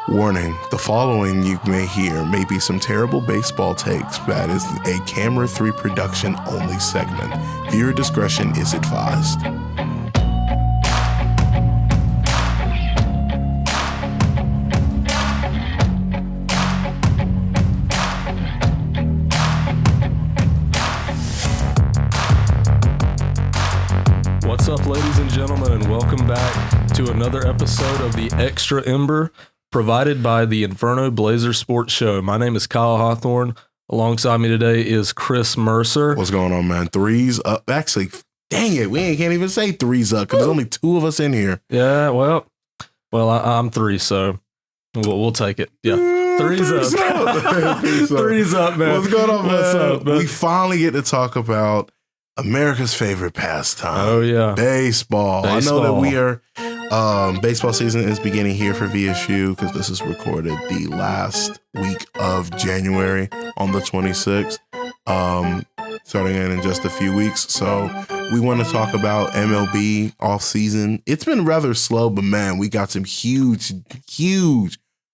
Warning, the following you may hear may be some terrible baseball takes, but is a Camera 3 production only segment. Viewer discretion is advised. What's up, ladies and gentlemen, and welcome back to another episode of the Extra Ember, provided by the Inferno Blazer Sports Show. My name is Kyle Hawthorne. Alongside me today is Chris Mercer. What's going on, man? Threes up. Actually, dang it, we can't even say threes up because there's only two of us in here. Yeah, well, I'm three, so we'll take it. Yeah, threes up. Threes up, man. What's going on, man? What's up, man? We finally get to talk about America's favorite pastime. Oh, yeah. Baseball. I know that we are, baseball season is beginning here for VSU because this is recorded the last week of January on the 26th, starting in just a few weeks. So we want to talk about MLB off season. It's been rather slow, but man, we got some huge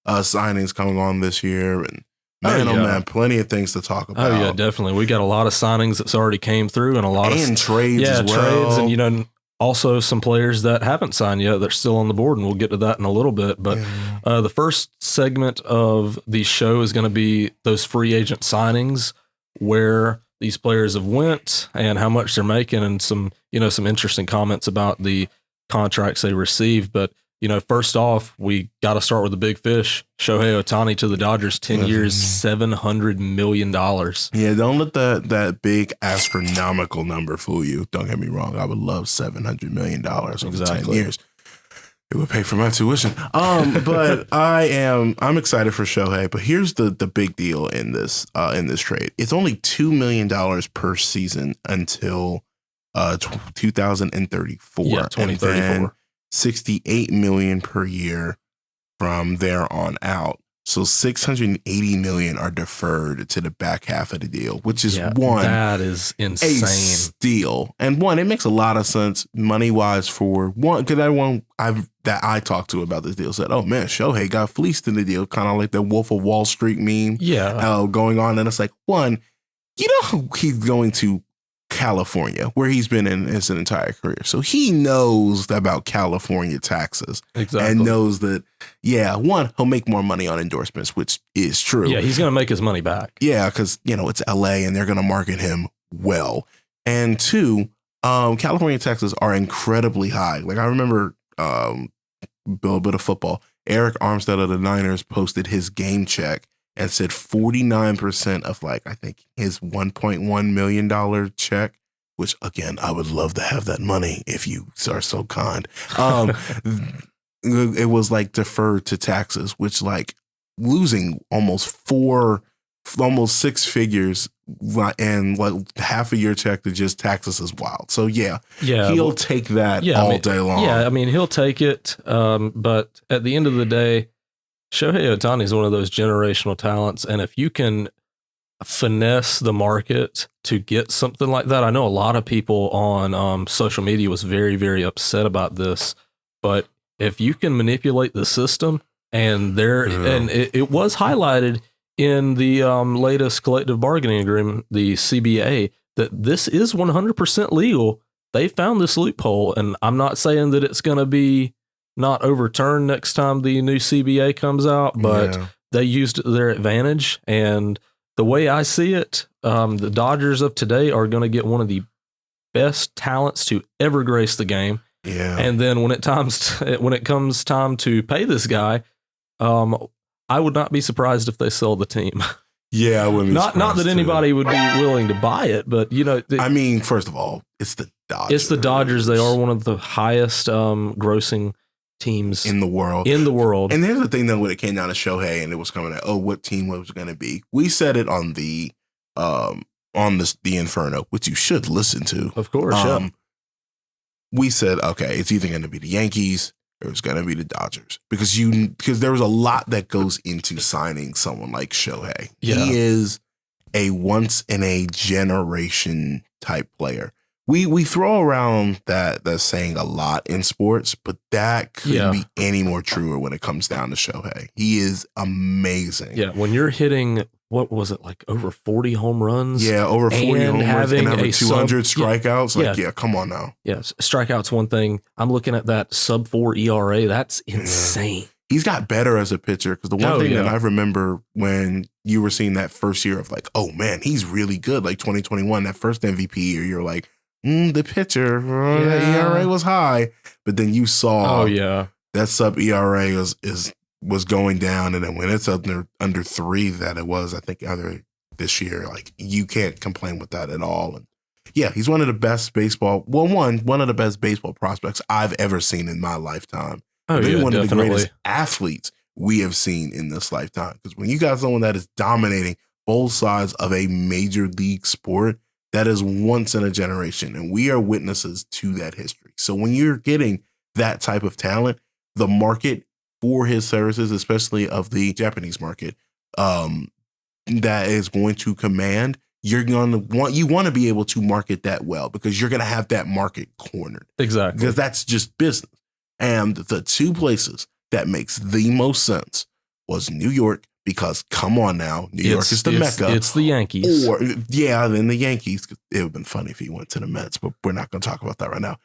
signings coming on this year, and man, plenty of things to talk about. Oh, yeah, definitely. We got a lot of signings that's already came through and a lot of trades as well. Trades, and, also some players that haven't signed yet. They're still on the board, and we'll get to that in a little bit. But the first segment of the show is going to be those free agent signings, where these players have went and how much they're making, and some interesting comments about the contracts they received. But first off, we got to start with the big fish. Shohei Ohtani to the Dodgers, 10 years, $700 million. Yeah, don't let that big astronomical number fool you. Don't get me wrong. I would love $700 million over 10 years. It would pay for my tuition. But I'm excited for Shohei. But here's the big deal in this trade. It's only $2 million per season until 2034. Yeah, 2034. $68 million per year from there on out. So $680 million are deferred to the back half of the deal, which is that is insane. A steal. And it makes a lot of sense money wise for one, because everyone that I talked to about this deal said, "Oh man, Shohei got fleeced in the deal," kind of like the Wolf of Wall Street meme. Yeah, going on, and it's like, one, he's going to California, where he's been in his entire career. So he knows about California taxes. Exactly. And knows that, one, he'll make more money on endorsements, which is true. Yeah, he's going to make his money back. Yeah, because, it's LA and they're going to market him well. And two, California taxes are incredibly high. Like, I remember a bit of football. Eric Armstead of the Niners posted his game check and said 49% of I think his $1.1 million check, which again, I would love to have that money if you are so kind. It was deferred to taxes, which losing almost six figures and half of your check to just taxes is wild. So he'll take that all day long. Yeah, he'll take it. But at the end of the day, Shohei Ohtani is one of those generational talents, and if you can finesse the market to get something like that, I know a lot of people on social media was very, very upset about this, but if you can manipulate the system, and it was highlighted in the latest collective bargaining agreement, the CBA, that this is 100% legal. They found this loophole, and I'm not saying that it's going to be not overturned next time the new CBA comes out, but they used their advantage. And the way I see it, the Dodgers of today are going to get one of the best talents to ever grace the game. Yeah. And then when it comes time to pay this guy, I would not be surprised if they sell the team. Yeah, I wouldn't be not that anybody would be willing to buy it, but first of all, it's the Dodgers. It's the Dodgers. They are one of the highest grossing teams in the world. And here's the thing, though, when it came down to Shohei and it was coming at, what team was it going to be? We said it on the Inferno, which you should listen to. Of course, We said, okay, it's either going to be the Yankees or it's going to be the Dodgers because there was a lot that goes into signing someone like Shohei. Yeah. He is a once in a generation type player. we throw around that saying a lot in sports, but that couldn't be any more truer when it comes down to Shohei. He is amazing. Yeah, when you're hitting, what was it, like over 40 home runs? Yeah, over 40 home runs and having 200 strikeouts. Yeah, come on now. Yes, strikeouts one thing. I'm looking at that sub-4 ERA. That's insane. He's got better as a pitcher, because the one thing that I remember when you were seeing that first year of like, oh man, he's really good, like 2021, that first MVP year, you're like, the pitcher, the ERA was high, but then you saw that sub ERA was going down, and then when it's under 3 that it was, I think other this year, like you can't complain with that at all. And yeah, he's one of the best one of the best baseball prospects I've ever seen in my lifetime. Maybe one of the greatest athletes we have seen in this lifetime. Because when you got someone that is dominating both sides of a major league sport, that is once in a generation. And we are witnesses to that history. So when you're getting that type of talent, the market for his services, especially of the Japanese market, that is going to command, you want to be able to market that well, because you're going to have that market cornered. Exactly. Because that's just business. And the two places that makes the most sense was New York, because come on now, New York is the Mecca. It's the Yankees. Then the Yankees. It would have been funny if he went to the Mets, but we're not going to talk about that right now.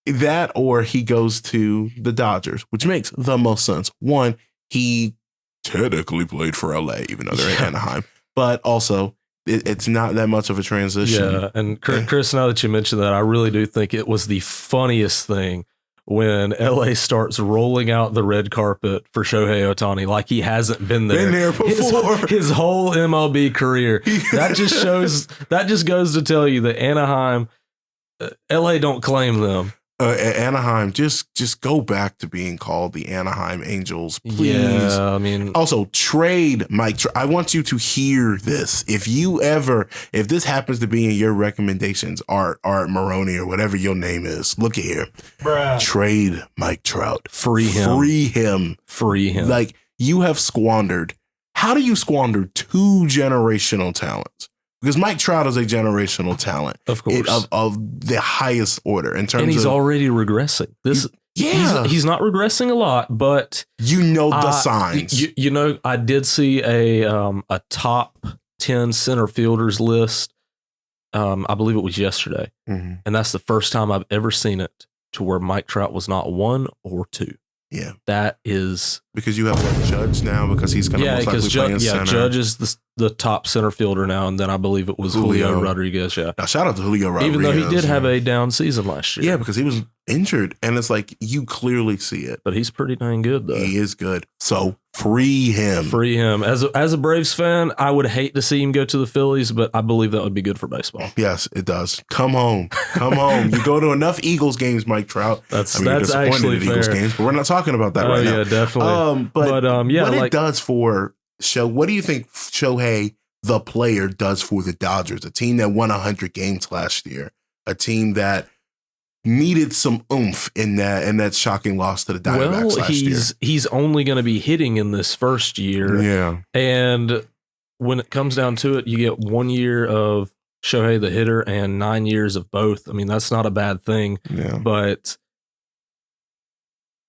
That, or he goes to the Dodgers, which makes the most sense. One, he technically played for LA, even though they're in Anaheim, but also it's not that much of a transition. Yeah, and Chris, now that you mentioned that, I really do think it was the funniest thing when LA starts rolling out the red carpet for Shohei Ohtani like he hasn't been there before. His whole MLB career. That just goes to tell you that Anaheim, LA don't claim them. Anaheim, just go back to being called the Anaheim Angels, please. Yeah, I mean, also trade Mike. I want you to hear this. If this happens to be in your recommendations, Art Maroney or whatever your name is, look at here. Bruh. Trade Mike Trout. Free him. Like, you have squandered. How do you squander 2 generational talents? Because Mike Trout is a generational talent, of course, of the highest order in terms of. And he's already regressing. He's not regressing a lot, but the signs. I did see a top 10 center fielders list. I believe it was yesterday, and that's the first time I've ever seen it to where Mike Trout was not 1 or 2. Yeah, that is because you have Judge now, because he's going to most likely play in center. Judge is the top center fielder now, and then I believe it was Julio Rodriguez. Yeah, now shout out to Julio Rodriguez, even though he did have a down season last year. Yeah, because he was injured, and it's like you clearly see it. But he's pretty dang good, though. He is good. So free him. As a Braves fan, I would hate to see him go to the Phillies, but I believe that would be good for baseball. Yes, it does. Come home. You go to enough Eagles games, Mike Trout. That's actually fair. Eagles games, but we're not talking about that right now. Yeah, definitely. It does for what do you think Shohei, the player, does for the Dodgers, a team that won 100 games last year, a team that needed some oomph in that shocking loss to the Diamondbacks last year? He's only going to be hitting in this first year. Yeah. And when it comes down to it, you get 1 year of Shohei the hitter and 9 years of both. I mean, that's not a bad thing. Yeah. But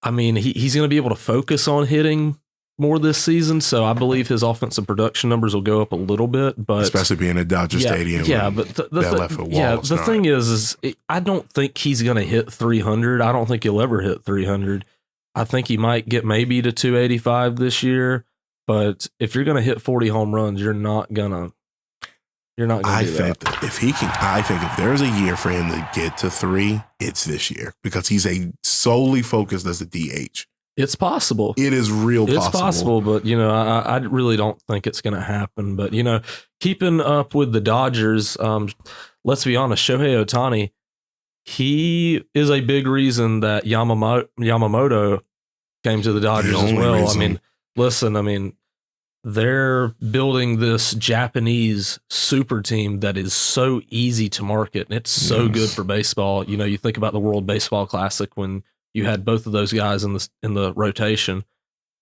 I mean, he's going to be able to focus on hitting more this season, so I believe his offensive production numbers will go up a little bit, but especially being at Dodger Stadium. Yeah, but the thing is I don't think he's going to hit 300. I don't think he'll ever hit 300. I think he might get maybe to 285 this year, but if you're going to hit 40 home runs, you're not going to. I think if there's a year for him to get to 3, it's this year, because he's solely focused as a DH. It's possible. It is real possible. It's possible, but, I really don't think it's going to happen. But, keeping up with the Dodgers, let's be honest, Shohei Ohtani, he is a big reason that Yamamoto came to the Dodgers as well. Listen, they're building this Japanese super team that is so easy to market, and it's so good for baseball. You think about the World Baseball Classic when you had both of those guys in the rotation.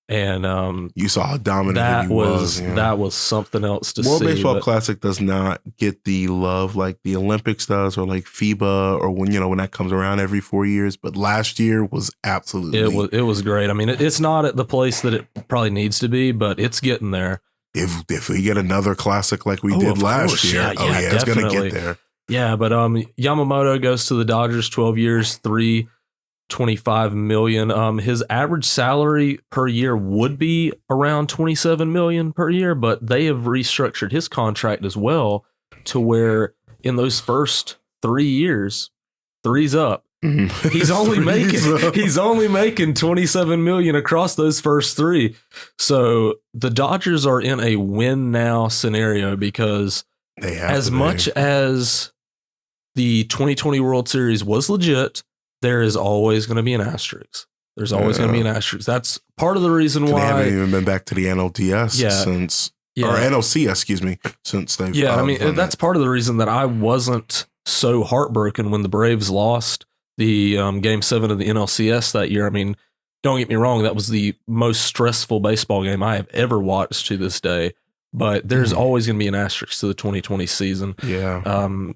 And you saw how dominant he was. Yeah. That was something else to World see. Baseball Classic does not get the love like the Olympics does, or like FIBA, or when that comes around every 4 years. But last year was absolutely it was great. I mean, it's not at the place that it probably needs to be, but it's getting there. If we get another classic like we did last year, it's going to get there. Yeah, but Yamamoto goes to the Dodgers, 12 years, $325 million. His average salary per year would be around $27 million per year, but they have restructured his contract as well to where in those first 3 years, three's up. He's only making $27 million across those first 3. So the Dodgers are in a win now scenario because as much as the 2020 World Series was legit, there is always going to be an asterisk. There's always going to be an asterisk. That's part of the reason why they haven't even been back to the NLDS since, or NLC, excuse me, since they've. Yeah, I mean that's part of the reason that I wasn't so heartbroken when the Braves lost the Game 7 of the NLCS that year. I mean, don't get me wrong, that was the most stressful baseball game I have ever watched to this day. But there's always going to be an asterisk to the 2020 season. Yeah,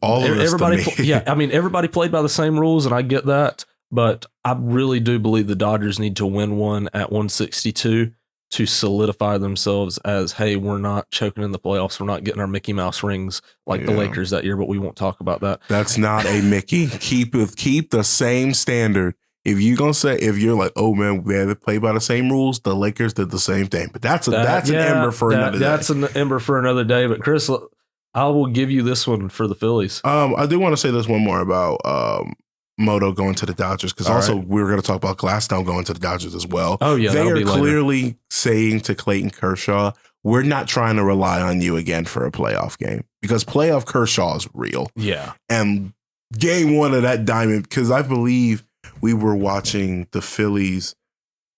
all of everybody. I mean, everybody played by the same rules, and I get that. But I really do believe the Dodgers need to win one at 162 to solidify themselves as, hey, we're not choking in the playoffs. We're not getting our Mickey Mouse rings like the Lakers that year, but we won't talk about that. That's not a Mickey. Keep the same standard. If you're like, oh man, we had to play by the same rules, the Lakers did the same thing. But that's an ember for another day. That's an ember for another day. But Chris, I will give you this one for the Phillies. I do want to say this one more about Moto going to the Dodgers, because also we were going to talk about Gladstone going to the Dodgers as well. Oh yeah, they are clearly saying to Clayton Kershaw, we're not trying to rely on you again for a playoff game, because playoff Kershaw is real. Yeah, and game 1 of that diamond, because I believe we were watching the Phillies.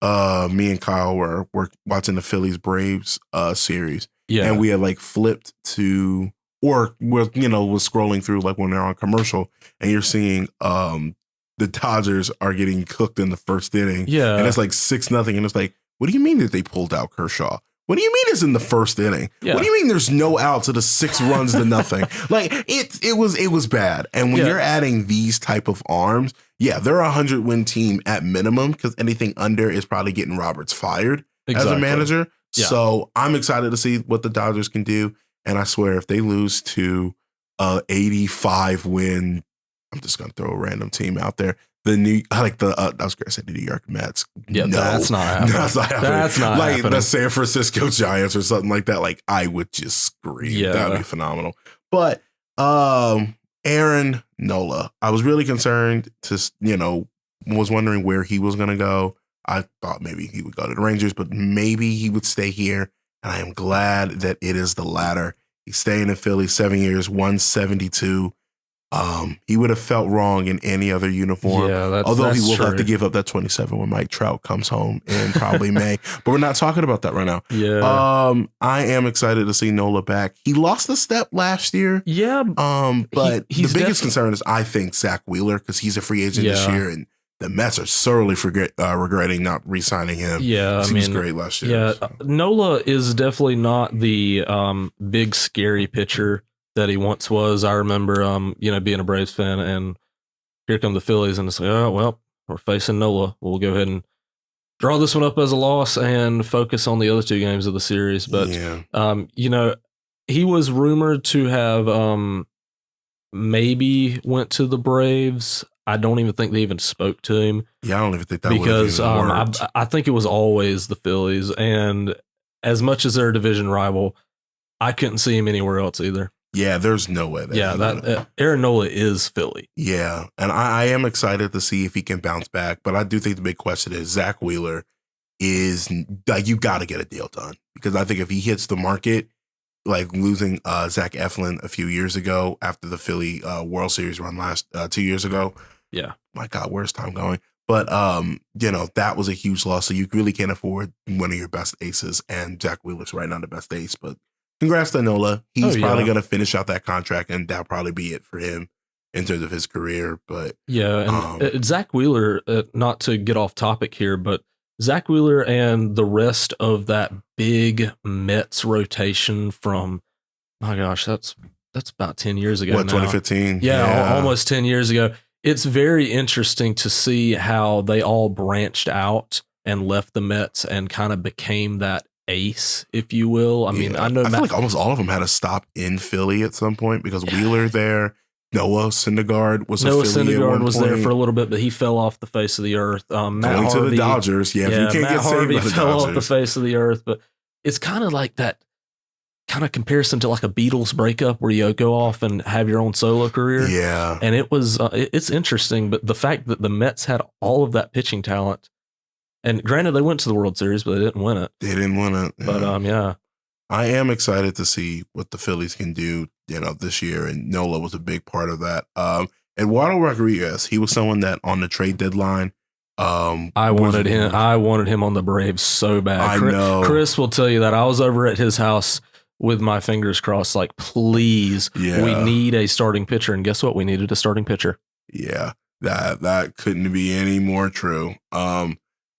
Me and Kyle were watching the Phillies Braves series, and we had like flipped to. Or was scrolling through like when they're on commercial, and you're seeing the Dodgers are getting cooked in the first inning. Yeah. And it's like 6-0. And it's like, what do you mean that they pulled out Kershaw? What do you mean it's in the first inning? Yeah. What do you mean there's no outs of the 6 runs to nothing? Like it was bad. And when you're adding these type of arms, they're a 100-win team at minimum, because anything under is probably getting Roberts fired as a manager. Yeah. So I'm excited to see what the Dodgers can do. And I swear, if they lose to 85 win, I'm just gonna throw a random team out there. I was gonna say the New York Mets. Yeah, no, that's not happening. That's not like happening. The San Francisco Giants or something like that. Like I would just scream. Yeah, that'd be phenomenal. But Aaron Nola, I was really concerned was wondering where he was gonna go. I thought maybe he would go to the Rangers, but maybe he would stay here. And I am glad that it is the latter. He's staying in Philly 7 years, 172. He would have felt wrong in any other uniform. Yeah, although he will have to give up that 27 when Mike Trout comes home in probably May. But we're not talking about that right now. Yeah. I am excited to see Nola back. He lost a step last year. Yeah. But the biggest concern is, I think, Zach Wheeler, because he's a free agent this year, and the Mets are sorely regretting not re-signing him. Yeah, he was great last year. Yeah, so. Nola is definitely not the big scary pitcher that he once was. I remember, being a Braves fan, and here come the Phillies, and it's like, oh well, we're facing Nola. We'll go ahead and draw this one up as a loss and focus on the other 2 games of the series. But he was rumored to have maybe went to the Braves. I don't even think they even spoke to him. Yeah, I don't even think that because I think it was always the Phillies, and as much as they're a division rival, I couldn't see him anywhere else either. Yeah, there's no way. Aaron Nola is Philly. Yeah, and I am excited to see if he can bounce back. But I do think the big question is, Zach Wheeler is like, you got to get a deal done, because I think if he hits the market, like losing Zach Eflin a few years ago after the Philly World Series run last 2 years ago. Yeah. My God, where's time going? But, that was a huge loss. So you really can't afford one of your best aces. And Zach Wheeler's right now the best ace. But congrats to Nola. He's probably going to finish out that contract, and that'll probably be it for him in terms of his career. But yeah, and Zach Wheeler, not to get off topic here, but Zach Wheeler and the rest of that big Mets rotation from, my gosh, that's about 10 years ago. What, now. 2015? Yeah, almost 10 years ago. It's very interesting to see how they all branched out and left the Mets and kind of became that ace, if you will. I mean, I feel like almost all of them had a stop in Philly at some point because Wheeler there, Noah Syndergaard was there for a little bit, but he fell off the face of the earth. Going to the Dodgers. Yeah, if you can't get saved by the fell Dodgers. off the face of the earth. But it's kind of like that kind of comparison to like a Beatles breakup where you go off and have your own solo career. Yeah. And it was, it's interesting, but the fact that the Mets had all of that pitching talent, and granted they went to the World Series, but they didn't win it. They didn't win it. But yeah. I am excited to see what the Phillies can do, this year, and Nola was a big part of that. Eduardo Rodriguez, he was someone that on the trade deadline, I wanted him on the Braves so bad. I know. Chris will tell you that I was over at his house with my fingers crossed, like, please, we need a starting pitcher. And guess what? We needed a starting pitcher. Yeah, that couldn't be any more true.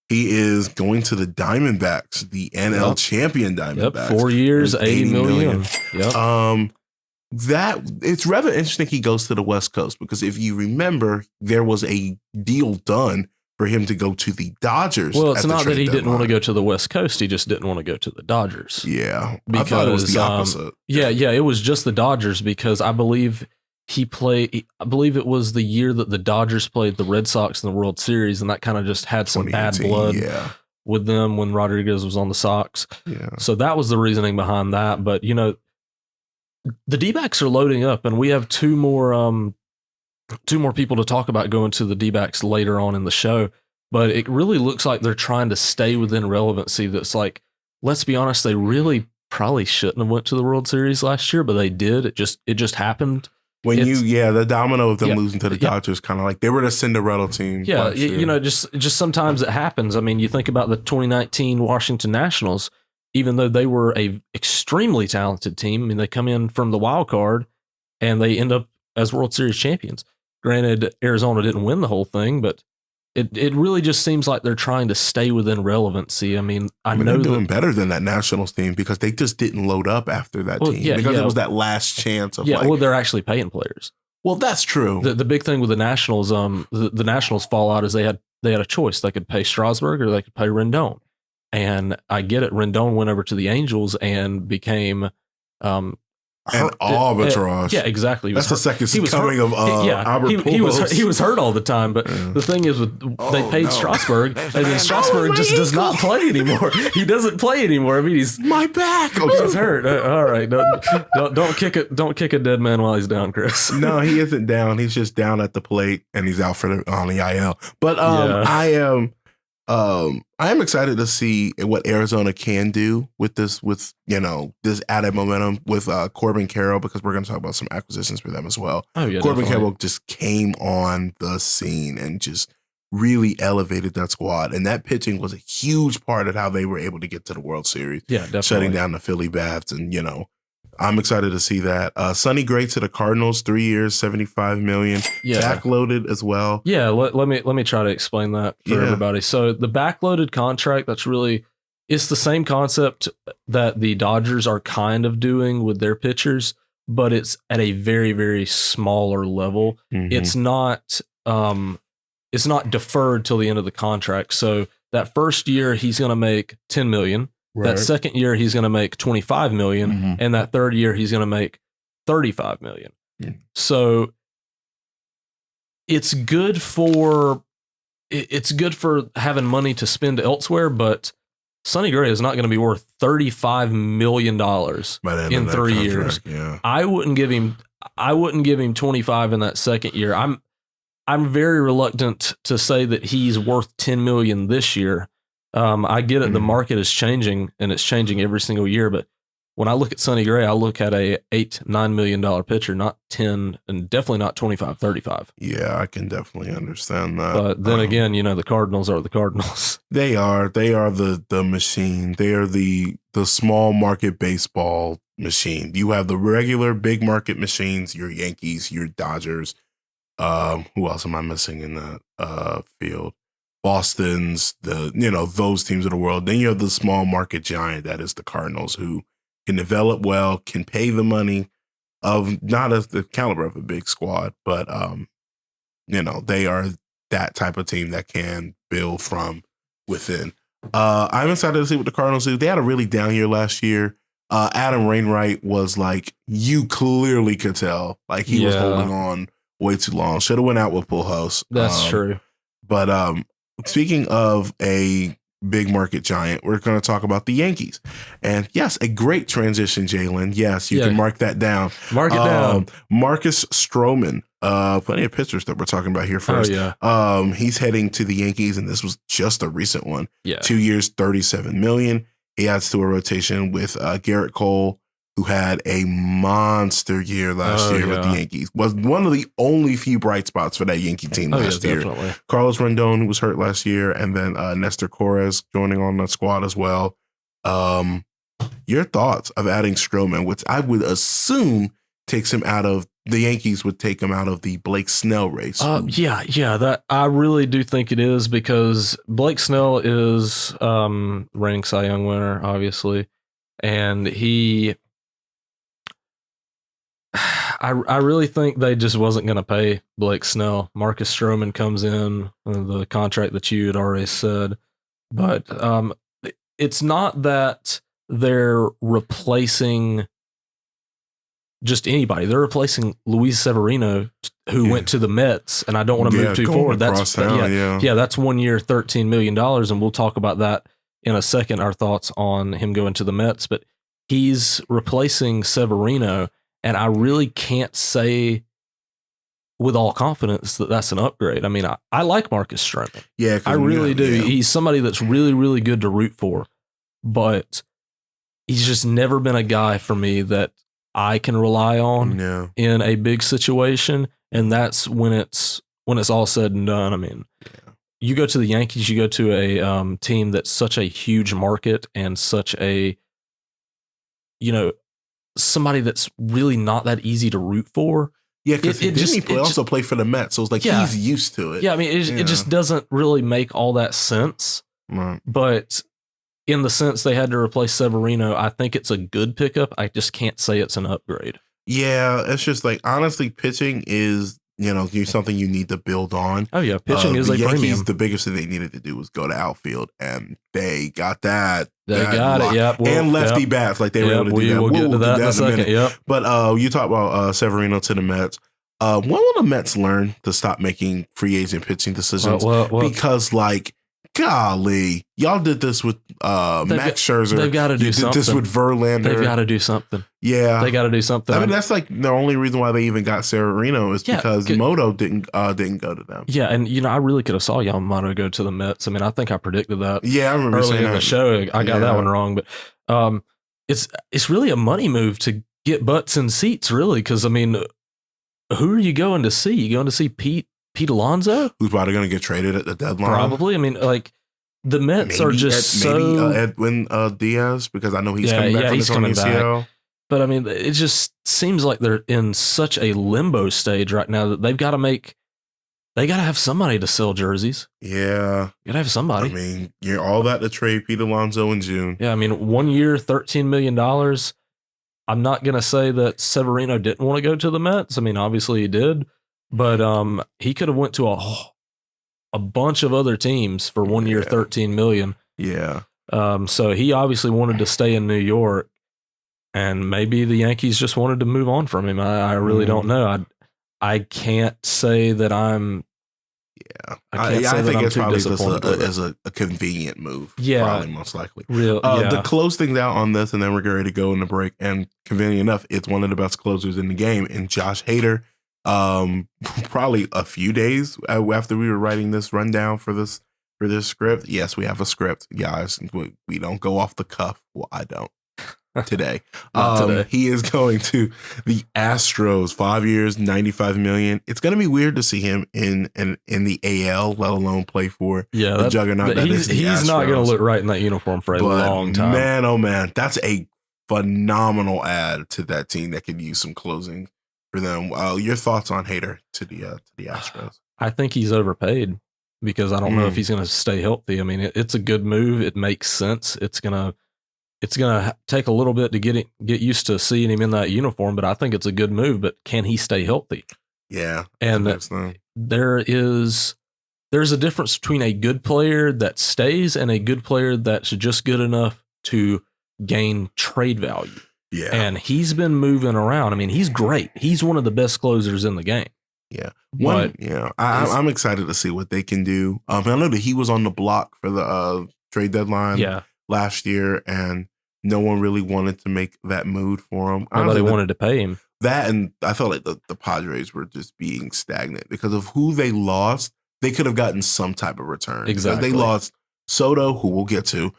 He is going to the Diamondbacks, the NL champion Diamondbacks. 4 years, $80 million. Yep. That it's rather interesting he goes to the West Coast because if you remember, there was a deal done for him to go to the Dodgers. Well, it's not that he didn't want to go to the West Coast. He just didn't want to go to the Dodgers. Yeah. Because, I thought it was the opposite. Yeah, it was just the Dodgers because I believe it was the year that the Dodgers played the Red Sox in the World Series, and that kind of just had some bad blood with them when Rodriguez was on the Sox. Yeah. So that was the reasoning behind that. But, the D-backs are loading up, and we have two more people to talk about going to the D-backs later on in the show. But it really looks like they're trying to stay within relevancy. That's like, let's be honest, they really probably shouldn't have went to the World Series last year, but they did. It just happened. The domino of them losing to the Dodgers, kind of like they were the Cinderella team. Yeah, just sometimes it happens. I mean, you think about the 2019 Washington Nationals, even though they were a extremely talented team. I mean, they come in from the wild card and they end up as World Series champions. Granted, Arizona didn't win the whole thing, but it really just seems like they're trying to stay within relevancy. I mean, I know they're doing better than that Nationals team because they just didn't load up after that team because it was that last chance of they're actually paying players. Well, that's true. The big thing with the Nationals, the Nationals fallout is they had a choice. They could pay Strasburg or they could pay Rendon. And I get it. Rendon went over to the Angels and became an arbitrage. Yeah, exactly. That's the second coming of Albert Pujols. He was hurt all the time, but the thing is, they paid Strasburg, and then Strasburg just does not play anymore. He doesn't play anymore. I mean, he's my back. He's hurt. All right, don't kick it. Don't kick a dead man while he's down, Chris. No, he isn't down. He's just down at the plate, and he's out on the IL. But I am excited to see what Arizona can do with this added momentum with Corbin Carroll, because we're going to talk about some acquisitions for them as well. Oh, yeah, Corbin Carroll just came on the scene and just really elevated that squad. And that pitching was a huge part of how they were able to get to the World Series. Yeah, definitely. Shutting down the Philly Bats. And, I'm excited to see that. Sonny Gray to the Cardinals, 3 years, $75 million. Yeah. Backloaded as well. Yeah, let me try to explain that for everybody. So the backloaded contract, it's the same concept that the Dodgers are kind of doing with their pitchers, but it's at a very, very smaller level. Mm-hmm. It's not deferred till the end of the contract. So that first year he's going to make $10 million. Right. That second year, he's going to make $25 million. Mm-hmm. And that third year, he's going to make $35 million. Mm-hmm. So it's good for having money to spend elsewhere, but Sonny Gray is not going to be worth $35 million in 3 years. Yeah. I wouldn't give him 25 in that second year. I'm very reluctant to say that he's worth $10 million this year. I get it. Mm-hmm. The market is changing and it's changing every single year. But when I look at Sonny Gray, I look at a $8-9 million pitcher, not 10 and definitely not 25, 35. Yeah, I can definitely understand that. But then again, the Cardinals are the Cardinals. They are the machine. They are the small market baseball machine. You have the regular big market machines, your Yankees, your Dodgers. Who else am I missing in that field? Boston's, those teams of the world. Then you have the small market giant that is the Cardinals, who can develop well, can pay the money of not as the caliber of a big squad, but they are that type of team that can build from within. I'm excited to see what the Cardinals do. They had a really down year last year. Adam Wainwright was like, you clearly could tell, like he was holding on way too long. Should have went out with Pujols. That's true. But speaking of a big market giant, we're going to talk about the Yankees. And yes, a great transition, Jalen. Yes, you can mark that down. Mark it down. Marcus Stroman. Plenty of pitchers that we're talking about here first. Oh, yeah. He's heading to the Yankees, and this was just a recent one. Yeah. 2 years, $37 million. He adds to a rotation with Garrett Cole, who had a monster year last year with the Yankees. Was one of the only few bright spots for that Yankee team last year. Definitely. Carlos Rendon, who was hurt last year, and then Nestor Corres joining on the squad as well. Your thoughts of adding Stroman, which I would assume takes him out of the Yankees would take him out of the Blake Snell race. That I really do think it is, because Blake Snell is reigning Cy Young winner, obviously, and I really think they just wasn't going to pay Blake Snell. Marcus Stroman comes in, the contract that you had already said, but it's not that they're replacing just anybody. They're replacing Luis Severino, who went to the Mets, and I don't want to move too forward. That's 1 year, $13 million, and we'll talk about that in a second, our thoughts on him going to the Mets, but he's replacing Severino, and I really can't say with all confidence that that's an upgrade. I mean, I like Marcus Stroman. Yeah, I really do. Yeah. He's somebody that's really, really good to root for, but he's just never been a guy for me that I can rely on in a big situation. And that's when it's all said and done. I mean, you go to the Yankees, you go to a team that's such a huge market and such a, somebody that's really not that easy to root for. Yeah, because he also play for the Mets, so it's like he's used to it. Yeah, I mean, it just doesn't really make all that sense. Right. But in the sense they had to replace Severino, I think it's a good pickup. I just can't say it's an upgrade. Yeah, it's just like, honestly, pitching is, something you need to build on. Oh, yeah, pitching is a premium. The biggest thing they needed to do was go to outfield, and they got that. They got it, yep. And lefty bats, like they were able to do that. We'll get to that in a second, yep. But you talk about Severino to the Mets. When will the Mets learn to stop making free agent pitching decisions? Because, golly, y'all did this with Max Scherzer. They've got to do something. Did this with Verlander. They've got to do something. Yeah, they got to do something. I mean, that's like the only reason why they even got Severino is because Moto didn't go to them. Yeah, and I really could have saw Yamamoto go to the Mets. I mean, I think I predicted that. Yeah, I remember early in the show. I got that one wrong, but it's really a money move to get butts in seats, really, because I mean, who are you going to see? You going to see Pete Alonso, who's probably going to get traded at the deadline? Probably. I mean, the Mets are just maybe Edwin Diaz, because I know he's coming back from his ACL. But I mean, it just seems like they're in such a limbo stage right now that they got to have somebody to sell jerseys. Yeah. You got to have somebody. I mean, you're all that to trade Pete Alonso in June. Yeah. I mean, 1 year, $13 million. I'm not going to say that Severino didn't want to go to the Mets. I mean, obviously he did, but he could have went to a bunch of other teams for 1 year, $13 million. Yeah. So he obviously wanted to stay in New York, and maybe the Yankees just wanted to move on from him. I really don't know. I can't say that I'm. Yeah, I think it's probably just a convenient move. Yeah, probably most likely. To close things out on this, and then we're ready to go in the break. And convenient enough, it's one of the best closers in the game, and Josh Hader. Probably a few days after we were writing this rundown for this script. Yes, we have a script, guys. We don't go off the cuff. Well, I don't today. Today. He is going to the Astros, 5 years, $95 million. It's going to be weird to see him in the AL, let alone play for the juggernaut. He's not going to look right in that uniform for a long time. Man, oh man, that's a phenomenal add to that team that could use some closing for them. Your thoughts on Hader to the Astros? I think he's overpaid. because I don't know if he's going to stay healthy. I mean, it's a good move. It makes sense. It's gonna take a little bit to get used to seeing him in that uniform, but I think it's a good move. But can he stay healthy? Yeah, and there's a difference between a good player that stays and a good player that's just good enough to gain trade value. Yeah. And he's been moving around. I mean, he's great. He's one of the best closers in the game. Yeah. I'm excited to see what they can do. I know that he was on the block for the trade deadline last year, and no one really wanted to make that move for him. Nobody wanted to pay him. That, and I felt like the Padres were just being stagnant because of who they lost. They could have gotten some type of return. Exactly. They lost Soto, who we'll get to.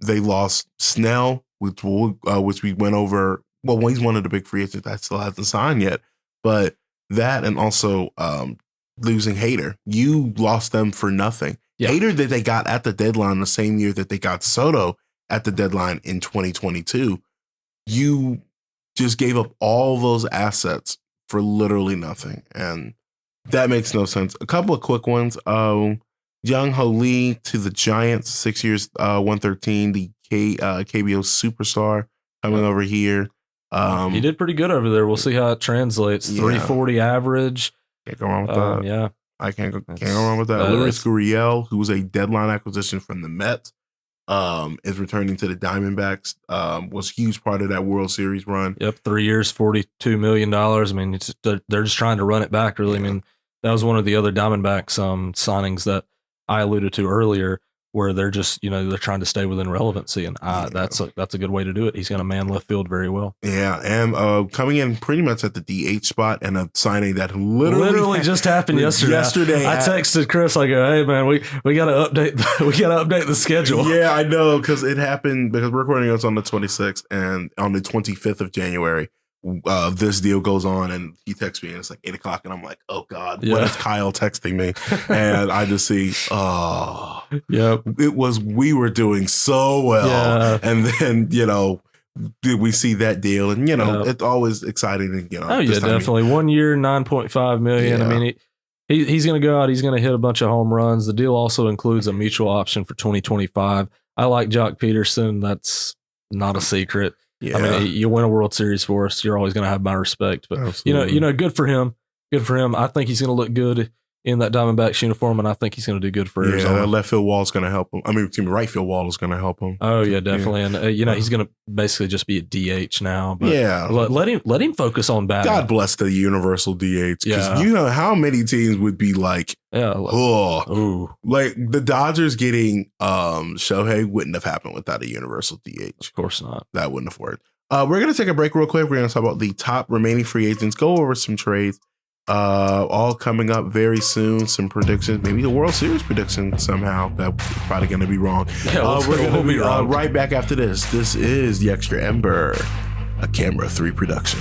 They lost Snell, which we went over. Well, he's one of the big free agents that still hasn't signed yet. But that, and also losing Hader. You lost them for nothing. Yeah. Hader that they got at the deadline the same year that they got Soto at the deadline in 2022. You just gave up all those assets for literally nothing. And that makes no sense. A couple of quick ones. Young Ho Lee to the Giants, 6 years, 113, the KBO superstar coming over here. He did pretty good over there. We'll see how it translates. 340 average. Can't go wrong with that. Yeah. I can't go wrong with that. Luis Gurriel, who was a deadline acquisition from the Mets, is returning to the Diamondbacks. Was a huge part of that World Series run. Yep, 3 years, $42 million. I mean, they're just trying to run it back, really. Yeah. I mean, that was one of the other Diamondbacks signings that I alluded to earlier, where they're just, they're trying to stay within relevancy, and that's a good way to do it. He's going to man left field very well. Yeah, and coming in pretty much at the DH spot, and a signing that literally just happened yesterday. I texted Chris. I go, "Hey man, we got to update. We got to update the schedule." Yeah, I know, because it happened because we're recording this on the 26th, and on the 25th of January. This deal goes on, and he texts me, and it's like 8:00, and I'm like, "Oh God, what is Kyle texting me?" And I just see, we were doing so well, and then we see that deal, and it's always exciting, definitely 1 year, $9.5 million. I mean, he's going to go out, he's going to hit a bunch of home runs. The deal also includes a mutual option for 2025. I like Jock Peterson. That's not a secret. Yeah. I mean, you win a World Series for us, you're always going to have my respect. But absolutely. Good for him. Good for him. I think he's going to look good in that Diamondbacks uniform, and I think he's going to do good for Arizona. Yeah, that left field wall is going to help him. I mean, right field wall is going to help him. Oh yeah, definitely. Yeah. And he's going to basically just be a DH now. But yeah, let him focus on batting. God bless the universal DH. Because you know how many teams would be like, like the Dodgers getting Shohei wouldn't have happened without a universal DH. Of course not. That wouldn't have worked. We're going to take a break real quick. We're going to talk about the top remaining free agents, go over some trades, all coming up very soon. Some predictions, maybe the World Series prediction somehow. That's probably going to be wrong. Yeah, we're going to be right back after this. This is the Extra Ember, a Camera 3 production.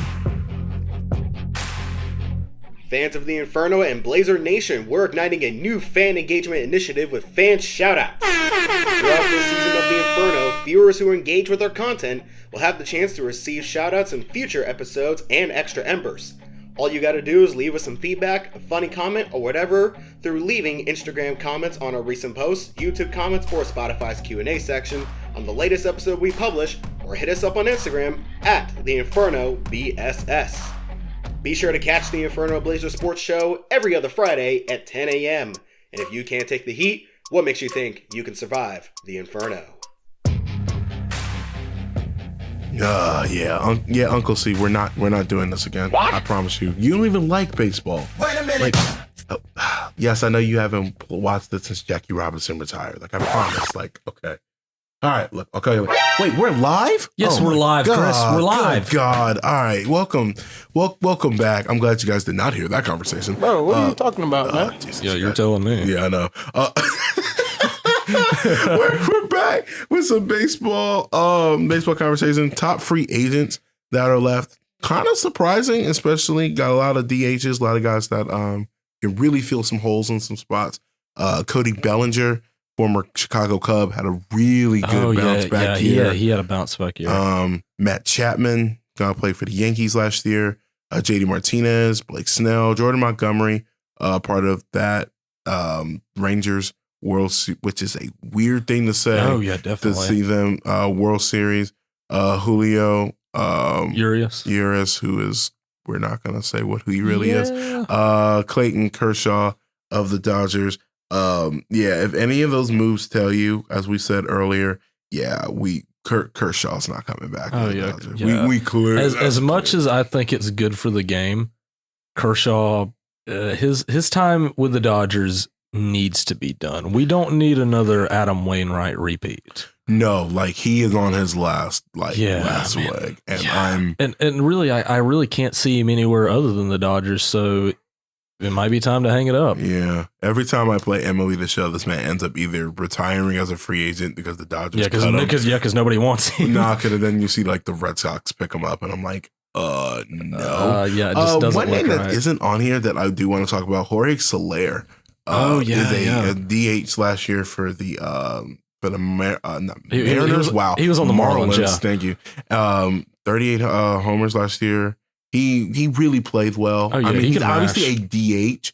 Fans of the Inferno and Blazer Nation, we're igniting a new fan engagement initiative with fan shoutouts. Throughout this season of the Inferno, viewers who engage with our content will have the chance to receive shoutouts in future episodes and Extra Embers. All you gotta do is leave us some feedback, a funny comment, or whatever through leaving Instagram comments on our recent posts, YouTube comments, or Spotify's Q&A section on the latest episode we publish, or hit us up on Instagram at the Inferno BSS. Be sure to catch the Inferno Blazer Sports Show every other Friday at 10 a.m. And if you can't take the heat, what makes you think you can survive the Inferno? Uncle C, we're not doing this again. What? I promise you. You don't even like baseball. Wait a minute. Yes, I know you haven't watched it since Jackie Robinson retired. Like, I promise. Like, okay. All right, look. Okay, wait, we're live? Yes, we're live, Chris. We're live. Good God. All right, welcome back. I'm glad you guys did not hear that conversation. Bro, what are you talking about, man? Jesus, you're telling me. Yeah, I know. We're back with some baseball conversation. Top free agents that are left. Kind of surprising, especially got a lot of DHs, a lot of guys that can really fill some holes in some spots. Cody Bellinger, former Chicago Cub, had a really good bounce back year. Yeah, he had a bounce back year. Matt Chapman, gonna play for the Yankees last year. JD Martinez, Blake Snell, Jordan Montgomery, part of that Rangers which is a weird thing to say. Oh yeah, definitely. To see them World Series. Julio Urias, who is, we're not going to say who he really is. Clayton Kershaw of the Dodgers. If any of those moves tell you, as we said earlier, Kershaw's not coming back. Oh yeah. We clear as much as I think it's good for the game, Kershaw, his time with the Dodgers needs to be done. We don't need another Adam Wainwright repeat. No, like he is on his last leg, and really, I really can't see him anywhere other than the Dodgers. So it might be time to hang it up. Yeah, every time I play MLB The Show, this man ends up either retiring as a free agent because the Dodgers because nobody wants him. Because then you see like the Red Sox pick him up, and I'm like, no. It just doesn't one name look that right. isn't on here that I do want to talk about, Jorge Soler. Is a DH last year for the Mariners. He was on the Marlins. Yeah. Thank you. 38 homers last year. He really played well. Oh, yeah, I mean, he's obviously mash. a DH.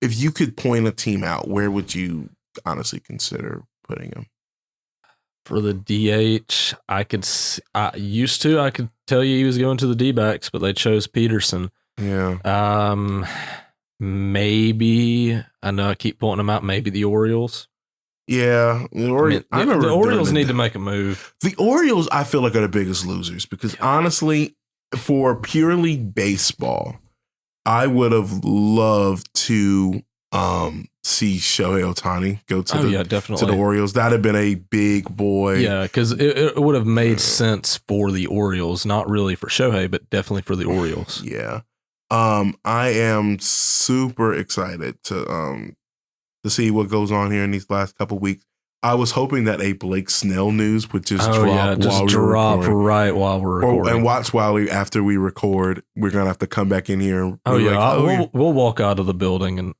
If you could point a team out, where would you honestly consider putting him? For the DH, I could tell you he was going to the D-backs, but they chose Peterson. Yeah. Maybe, I know I keep pointing them out, maybe the Orioles. Yeah. The Orioles need to make a move. The Orioles, I feel like, are the biggest losers because honestly, for purely baseball, I would have loved to see Shohei Ohtani go to the Orioles. That'd have been a big boy. Yeah, because it would have made sense for the Orioles, not really for Shohei, but definitely for the Orioles. Yeah. I am super excited to see what goes on here in these last couple weeks. I was hoping that a Blake Snell news would just drop right while we're recording. And watch after we record, we're gonna have to come back in here. We'll walk out of the building and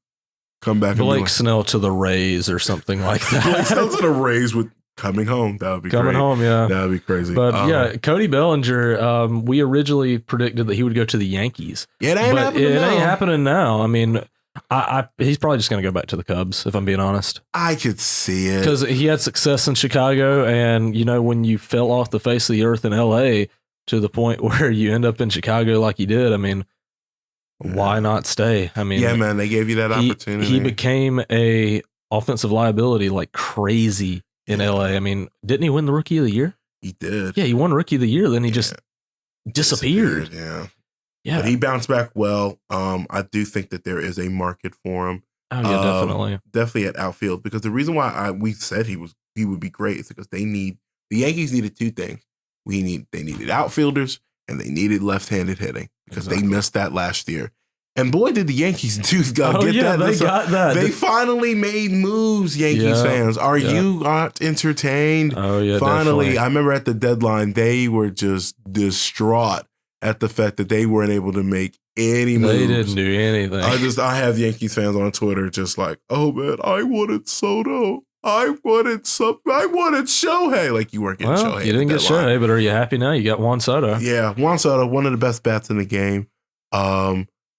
come back. Blake Snell to the Rays or something like that. Blake Snell to the Rays with coming home. That would be coming great. home. Yeah, that would be crazy. But Cody Bellinger, we originally predicted that he would go to the Yankees. Yeah, it ain't happening now. I mean, he's probably just going to go back to the Cubs, if I'm being honest. I could see it. Because he had success in Chicago, and, when you fell off the face of the earth in L.A. to the point where you end up in Chicago like you did, I mean, why not stay? I mean, yeah, man, they gave you that opportunity. He became a offensive liability like crazy in L.A. I mean, didn't he win the Rookie of the Year? He did. Yeah, he won Rookie of the Year, then he just disappeared. Yeah. Yeah, but he bounced back well. I do think that there is a market for him. Oh yeah, definitely at outfield, because the reason why we said he would be great is because the Yankees needed two things. They needed outfielders and they needed left-handed hitting because they missed that last year. And boy, did the Yankees that. They got that. They finally made moves, Yankees fans. Are you not entertained? Oh yeah, finally. Definitely. I remember at the deadline, they were just distraught at the fact that they weren't able to make any moves. They didn't do anything. I have Yankees fans on Twitter just like, oh man, I wanted Soto. I wanted Shohei. Like, you weren't getting Shohei. You didn't get Shohei, but are you happy now? You got Juan Soto. Yeah, Juan Soto, one of the best bats in the game,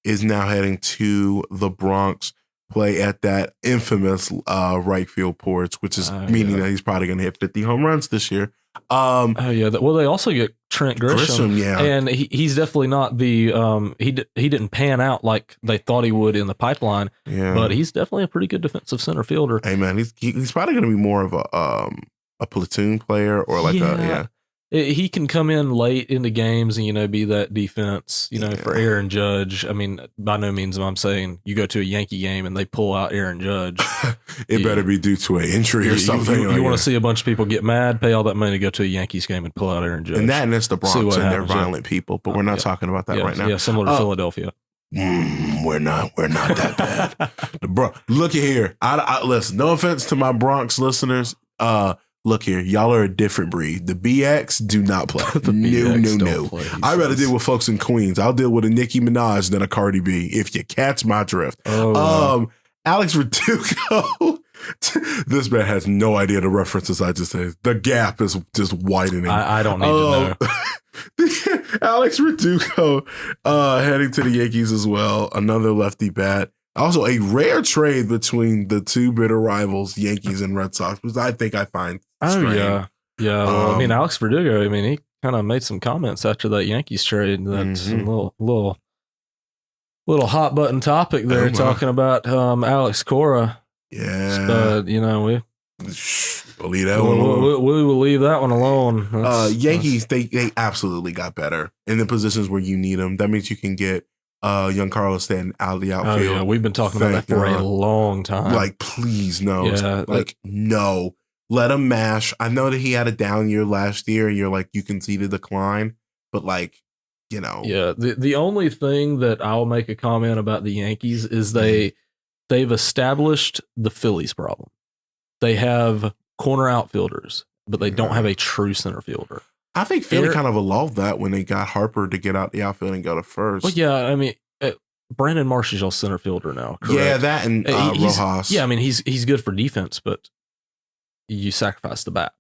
is now heading to the Bronx, play at that infamous right field porch, which is meaning that he's probably going to hit 50 home runs this year. Well, they also get Trent Grisham, and he's definitely not the he didn't pan out like they thought he would in the pipeline. Yeah, but he's definitely a pretty good defensive center fielder. Hey man, he's probably going to be more of a platoon player or like He can come in late into games and, be that defense, for Aaron Judge. I mean, by no means am I saying you go to a Yankee game and they pull out Aaron Judge. It better be due to an injury or something. You want to see a bunch of people get mad, pay all that money to go to a Yankees game and pull out Aaron Judge. And it's the Bronx and they're violent people, but we're not talking about that right now. Yeah, similar to Philadelphia. We're not that bad. Look at here. I listen, no offense to my Bronx listeners. Look here, y'all are a different breed. The BX do not play. No. I'd rather deal with folks in Queens. I'll deal with a Nicki Minaj than a Cardi B, if you catch my drift. Alex Verdugo. This man has no idea the references I just said. The gap is just widening. I don't need to know. Alex Verdugo heading to the Yankees as well. Another lefty bat. Also, a rare trade between the two bitter rivals, Yankees and Red Sox, which I think I find strange. Yeah. Well, I mean, Alex Verdugo, I mean, he kind of made some comments after that Yankees trade. That's a little hot button topic there, talking about Alex Cora. Yeah. But, we'll leave that one alone. We will leave that one alone. Yankees, they absolutely got better in the positions where you need them. That means you can get Giancarlo Stanton out of the outfield. Oh, yeah. We've been talking about that for a long time. Like, please, no. Yeah, no. Let him mash. I know that he had a down year last year, and you're like, you can see the decline, but Yeah, the only thing that I'll make a comment about the Yankees is they've established the Phillies problem. They have corner outfielders, but they don't have a true center fielder. I think Philly kind of evolved that when they got Harper to get out the outfield and go to first. Well, yeah, I mean, Brandon Marsh is your center fielder now, correct? Yeah, that and Rojas. Yeah, I mean, he's good for defense, but you sacrifice the bat.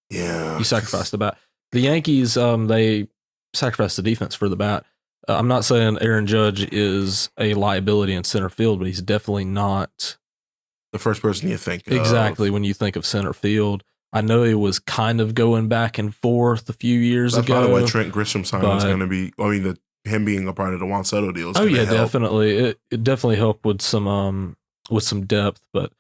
Yeah. You sacrifice the bat. The Yankees, they sacrifice the defense for the bat. I'm not saying Aaron Judge is a liability in center field, but he's definitely not the first person you think of. Exactly, when you think of center field. I know it was kind of going back and forth a few years ago. That's probably why Trent Grisham signing is going to be, him being a part of the Juan Soto deal is going to help. Definitely. It definitely helped with some depth, but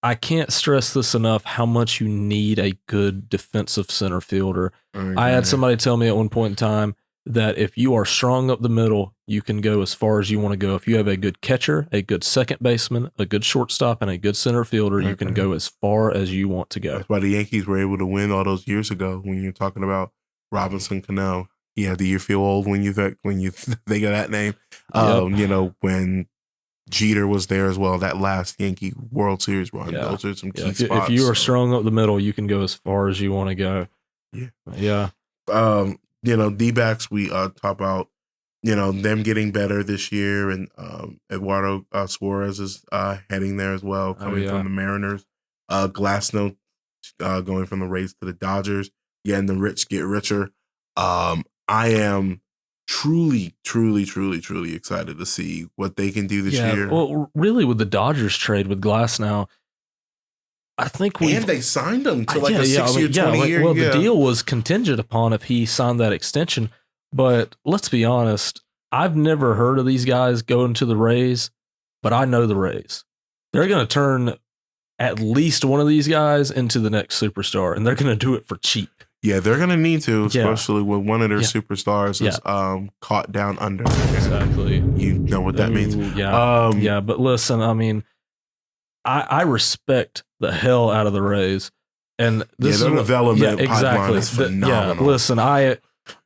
I can't stress this enough how much you need a good defensive center fielder. I had somebody tell me at one point in time that if you are strong up the middle, you can go as far as you want to go. If you have a good catcher, a good second baseman, a good shortstop, and a good center fielder, you can go as far as you want to go. That's why the Yankees were able to win all those years ago. When you're talking about Robinson Cano, yeah, do you feel old when you think of that name? When Jeter was there as well, that last Yankee World Series run. Yeah. Those are some key spots. If you are strong up the middle, you can go as far as you want to go. Yeah. D-backs, we talk about, them getting better this year, and Eduardo Suarez is heading there as well, coming from the Mariners. Glasnow going from the Rays to the Dodgers. Yeah, and the rich get richer. I am truly, truly, truly, truly excited to see what they can do this year. Well, really, with the Dodgers trade with Glasnow, I think they signed him to a 6-year, 20-year. Well, the deal was contingent upon if he signed that extension. But let's be honest, I've never heard of these guys going to the Rays, but I know the Rays. They're going to turn at least one of these guys into the next superstar, and they're going to do it for cheap. Yeah, they're going to need to, especially when one of their superstars is caught down under. Exactly. You know what that means. Yeah. But listen, I mean, I respect the hell out of the Rays. And this their development pipeline is phenomenal. Listen, I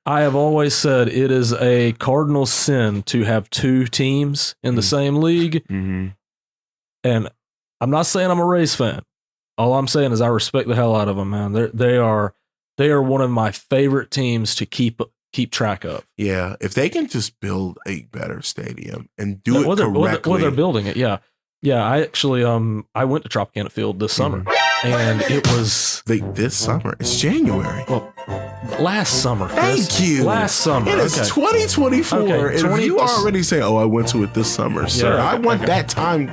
have always said it is a cardinal sin to have two teams in the same league. Mm-hmm. And I'm not saying I'm a Rays fan. All I'm saying is I respect the hell out of them, man. They are one of my favorite teams to keep track of. Yeah, if they can just build a better stadium and do it correctly. Well, they're building it, yeah. Yeah, I actually I went to Tropicana Field this summer, and it was this summer. It's January. Well, last summer. Thank you. Last summer. It is 2024. Okay, and you already say, "Oh, I went to it this summer, sir." I want that time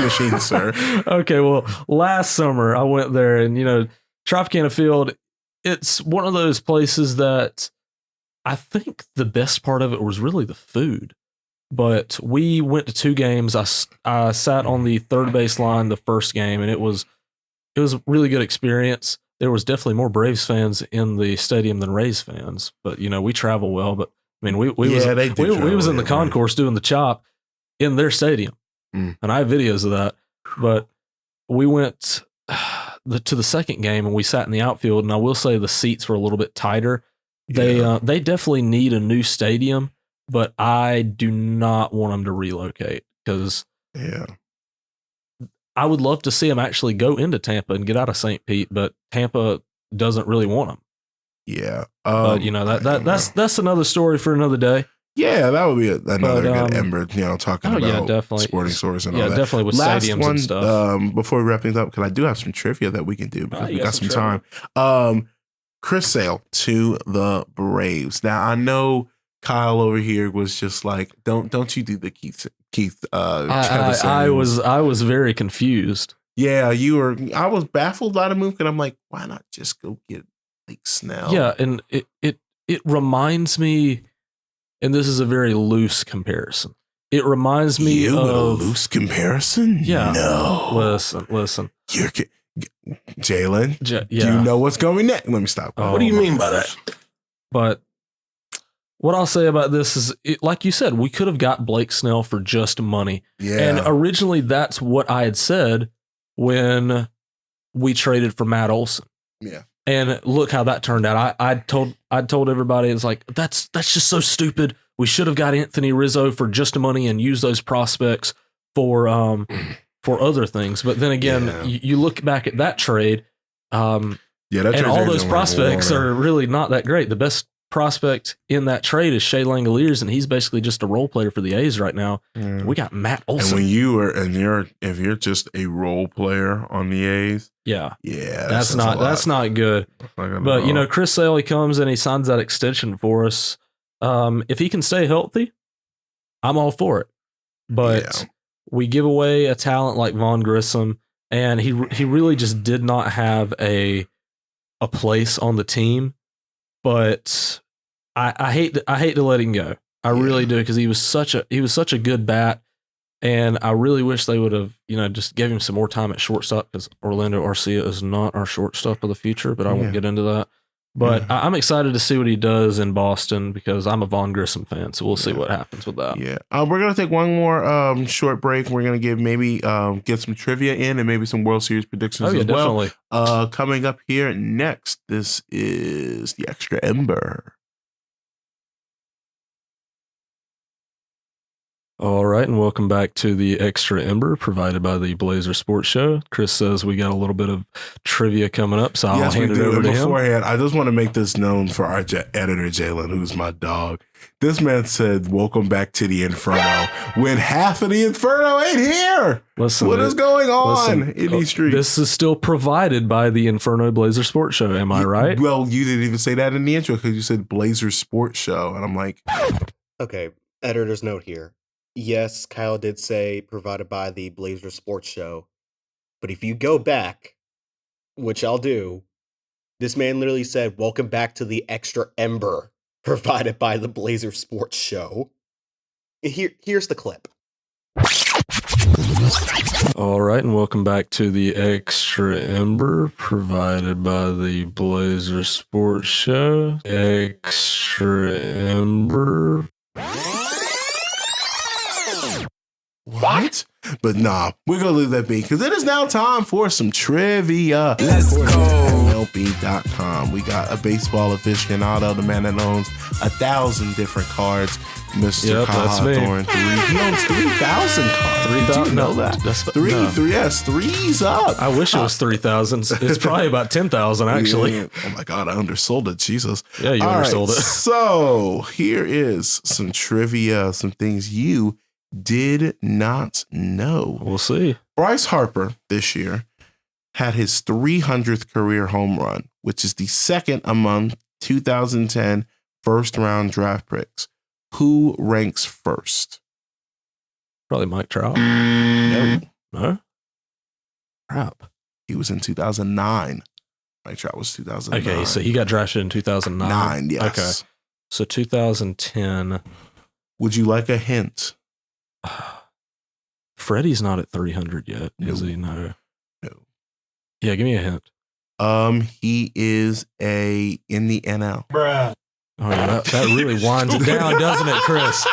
machine, sir. Okay, well, last summer I went there, and Tropicana Field. It's one of those places that I think the best part of it was really the food. But we went to 2 games. I sat on the third base line the first game, and it was a really good experience. There was definitely more Braves fans in the stadium than Rays fans. But we travel well. But I mean, we was in the concourse doing the chop in their stadium, and I have videos of that. But we went to the second game, and we sat in the outfield. And I will say the seats were a little bit tighter. They definitely need a new stadium. But I do not want them to relocate because I would love to see them actually go into Tampa and get out of St. Pete, but Tampa doesn't really want them. Yeah. But that's another story for another day. Yeah, that would be another good Ember, talking about definitely. Sporting stories and all that. Yeah, definitely with stadiums and stuff. Before we wrap things up, because I do have some trivia that we can do because we got some time. Chris Sale to the Braves. Now, I know Kyle over here was just like, don't you do the Keith. I was very confused. Yeah, you were. I was baffled by the move, and I'm like, why not just go get Blake Snell? Yeah, and it reminds me, and this is a very loose comparison. It reminds me of a loose comparison. Yeah. No. Listen. You're Jalen. Yeah. Do you know what's going next? Let me stop. Oh, what do you mean by that? But what I'll say about this is, like you said, we could have got Blake Snell for just money. Yeah. And originally, that's what I had said when we traded for Matt Olson. Yeah. And look how that turned out. I told everybody, it's like, that's just so stupid. We should have got Anthony Rizzo for just money and used those prospects for other things. But then again, you look back at that trade, and all those prospects are really not that great. The best prospect in that trade is Shea Langoliers, and he's basically just a role player for the A's right now. Yeah. We got Matt Olson. And when if you're just a role player on the A's, that's not good. But Chris Sale comes and he signs that extension for us. If he can stay healthy, I'm all for it. But we give away a talent like Vaughn Grissom, and he really just did not have a place on the team. But I hate to let him go. I really do, because he was such a good bat, and I really wish they would have just gave him some more time at shortstop, because Orlando Arcia is not our shortstop of the future. But I won't get into that. But I'm excited to see what he does in Boston, because I'm a Vaughn Grissom fan. So we'll see what happens with that. Yeah. We're going to take one more short break. We're going to get some trivia in and maybe some World Series predictions as well. Definitely. Coming up here next, this is the Extra Ember. All right, and welcome back to the Extra Ember provided by the Blazer Sports Show. Chris says we got a little bit of trivia coming up, so I'll hand it over to him. Beforehand, I just want to make this known for our editor, Jalen, who's my dog. This man said, welcome back to the Inferno, when half of the Inferno ain't here. Listen, what is going on in these streets? This is still provided by the Inferno Blazer Sports Show, am I right? Well, you didn't even say that in the intro, because you said Blazer Sports Show, and I'm like... Okay, editor's note here. Yes, Kyle did say provided by the Blazer Sports Show, but if you go back, which I'll do, this man literally said, welcome back to the Extra Ember provided by the Blazer Sports Show. Here's the clip. All right, and welcome back to the Extra Ember provided by the Blazer Sports Show. Extra Ember. What? But nah, we're going to leave that be, because it is now time for some trivia. Let's go. MLB.com. We got a baseball aficionado, the man that owns 1,000 different cards, Mr. Kyle Thorne. He owns 3,000 cards. 3,000? Did you know that? That's three's up. I wish it was 3,000. It's probably about 10,000, actually. Yeah. Oh my God, I undersold it. Jesus. Yeah, you undersold it. So here is some trivia, some things you did not know. We'll see. Bryce Harper this year had his 300th career home run, which is the second among 2010 first-round draft picks. Who ranks first? Probably Mike Trout. No? Crap. He was in 2009. Mike Trout was 2009. Okay, so he got drafted in 2009. Yes. Okay. So 2010. Would you like a hint? Freddie's not at 300 yet, is he? No. Yeah, give me a hint. He is in the NL. Bruh. Oh, yeah, that really winds it down, doesn't it, Chris?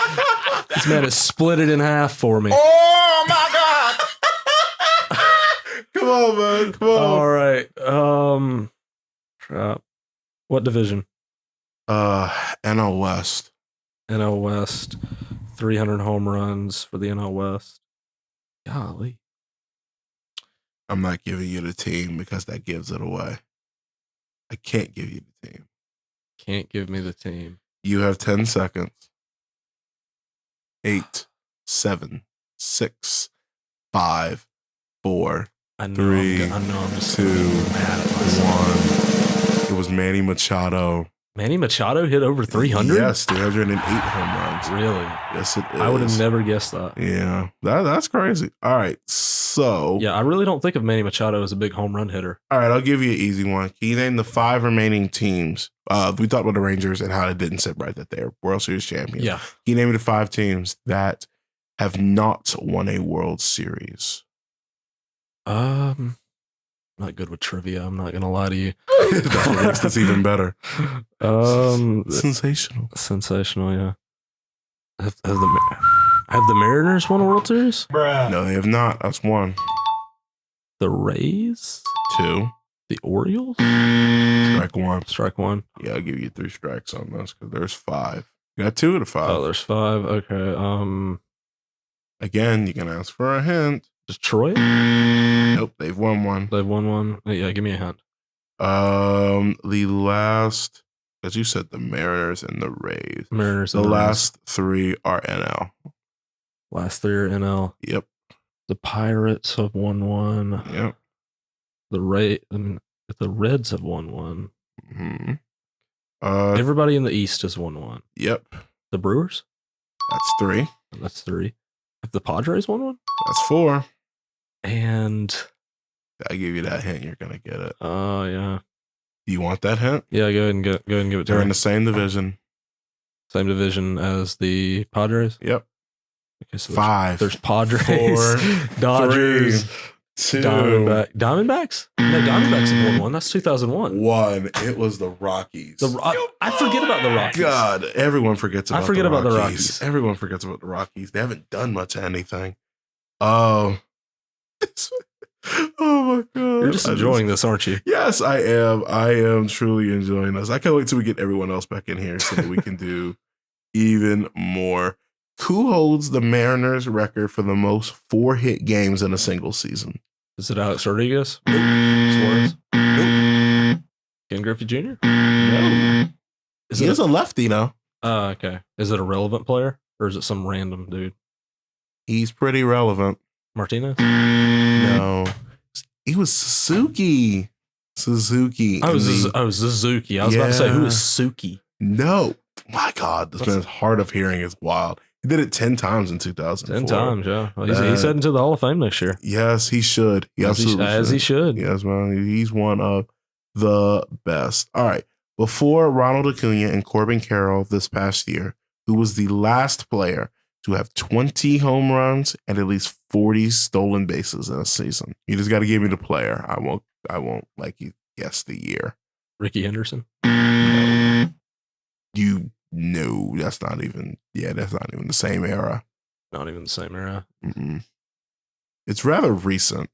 This man has split it in half for me. Oh my God! Come on, man. Come on. All right. What division? NL West. NL West. 300 home runs for the NL West. Golly. I'm not giving you the team because that gives it away. I can't give you the team. Can't give me the team. You have 10 seconds. 8, 7, 6, 5, 4, I know 3, I'm just 2, mad at myself. 1. It was Manny Machado. Manny Machado hit over 300? Yes, 308 home runs. Really? Yes, it is. I would have never guessed that. Yeah, that's crazy. All right, so Yeah, I really don't think of Manny Machado as a big home run hitter. all right, I'll give you an easy one. Can you name the 5 remaining teams? We talked about the Rangers and how it didn't sit right that they're World Series champions. Yeah. Can you name me the 5 teams that have not won a World Series? Not good with trivia. I'm not gonna lie to you. That's what makes this even better. Sensational. Sensational, yeah. Have the Mariners won a World Series? No, they have not. That's 1. The Rays? 2. The Orioles? Strike 1. Strike 1. Yeah, I'll give you 3 strikes on this because there's 5. You got 2 of the 5. Oh, there's 5. Okay. Again, you can ask for a hint. Detroit? Nope, they've won 1. They've won 1. Yeah, give me a hint. The last, as you said, the Mariners and the Rays. Mariners. The last 3 are NL. Last 3 are NL. Yep. The Pirates have won 1. Yep. The Reds have won 1. Mm-hmm. Everybody in the East has won 1. Yep. The Brewers? That's 3. That's 3. Have the Padres won 1? That's 4. And I give you that hint, you're gonna get it. Oh yeah. Do you want that hint? Yeah, go ahead and give it to They're me. in the same division. Same division as the Padres? Yep. Okay, so 5. There's Padres, 4, Dodgers, 3, 2, Diamondbacks? No, Diamondbacks have won 1. That's 2001. 1. It was the Rockies. I forget about the Rockies. God, everyone forgets about the Rockies. Rockies. Everyone forgets about the Rockies. They haven't done much of anything. Oh. Oh my God. You're just enjoying this, aren't you? Yes, I am. I am truly enjoying this. I can't wait till we get everyone else back in here so that we can do even more. Who holds the Mariners record for the most 4-hit games in a single season? Is it Alex Rodriguez? Nope. Suarez? Nope. Ken Griffey Jr.? No. He is a lefty, though. Okay. Is it a relevant player or is it some random dude? He's pretty relevant. Martinez? No. He was Suzuki. Suzuki. Suzuki. I was about to say, who is Suki? No. My God, this man's hard of hearing is wild. He did it 10 times in 2004. 10 times, yeah. Well, he's heading to the Hall of Fame next year. Yes, he should. He absolutely as he should. Yes, man. He's one of the best. All right. Before Ronald Acuna and Corbin Carroll this past year, who was the last player to have 20 home runs and at least 40 stolen bases in a season? You just got to give me the player. I won't like you guess the year. Ricky Henderson? No. That's not even the same era. Not even the same era. Mm-mm. It's rather recent.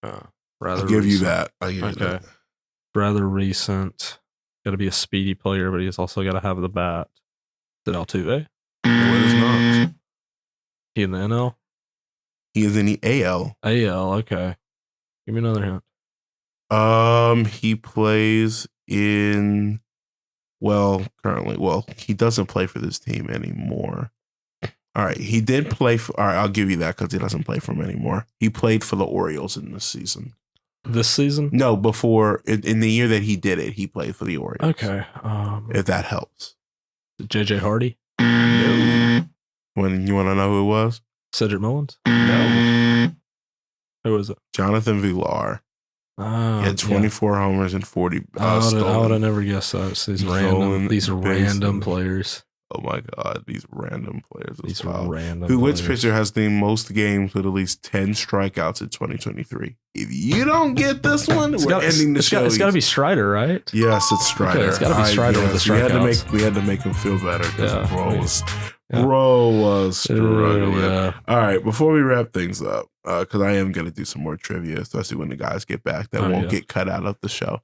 Rather I'll give you recent. that. I'll give you Okay. that. Rather recent. Got to be a speedy player, but he's also got to have the bat. Is it Altuve? No, it is not. He in the NL? He is in the AL. AL, okay. Give me another hint. He plays in currently, he doesn't play for this team anymore. All right, he did play for, all right, I'll give you that because he doesn't play for them anymore. He played for the Orioles in this season. This season? No, before, in the year that he did it, he played for the Orioles. Okay. If that helps. JJ Hardy? No. When you want to know who it was? Cedric Mullins? No. Who was it? Jonathan Villar. Oh, He had 24 homers and 40 I would stolen. have never guessed that. It's these Stolen random bases. players. Oh my God, these random players. These Wow. random Which players. pitcher has the most games with at least 10 strikeouts in 2023? If you don't get this one, we're ending the show. It's got to be Strider, right? Yes, it's Strider. Okay, it's gotta be Strider with the strikeouts. We had to make him feel better because Yeah. bro was struggling. Yeah. All right, before we wrap things up, because I am going to do some more trivia, especially when the guys get back that won't get cut out of the show.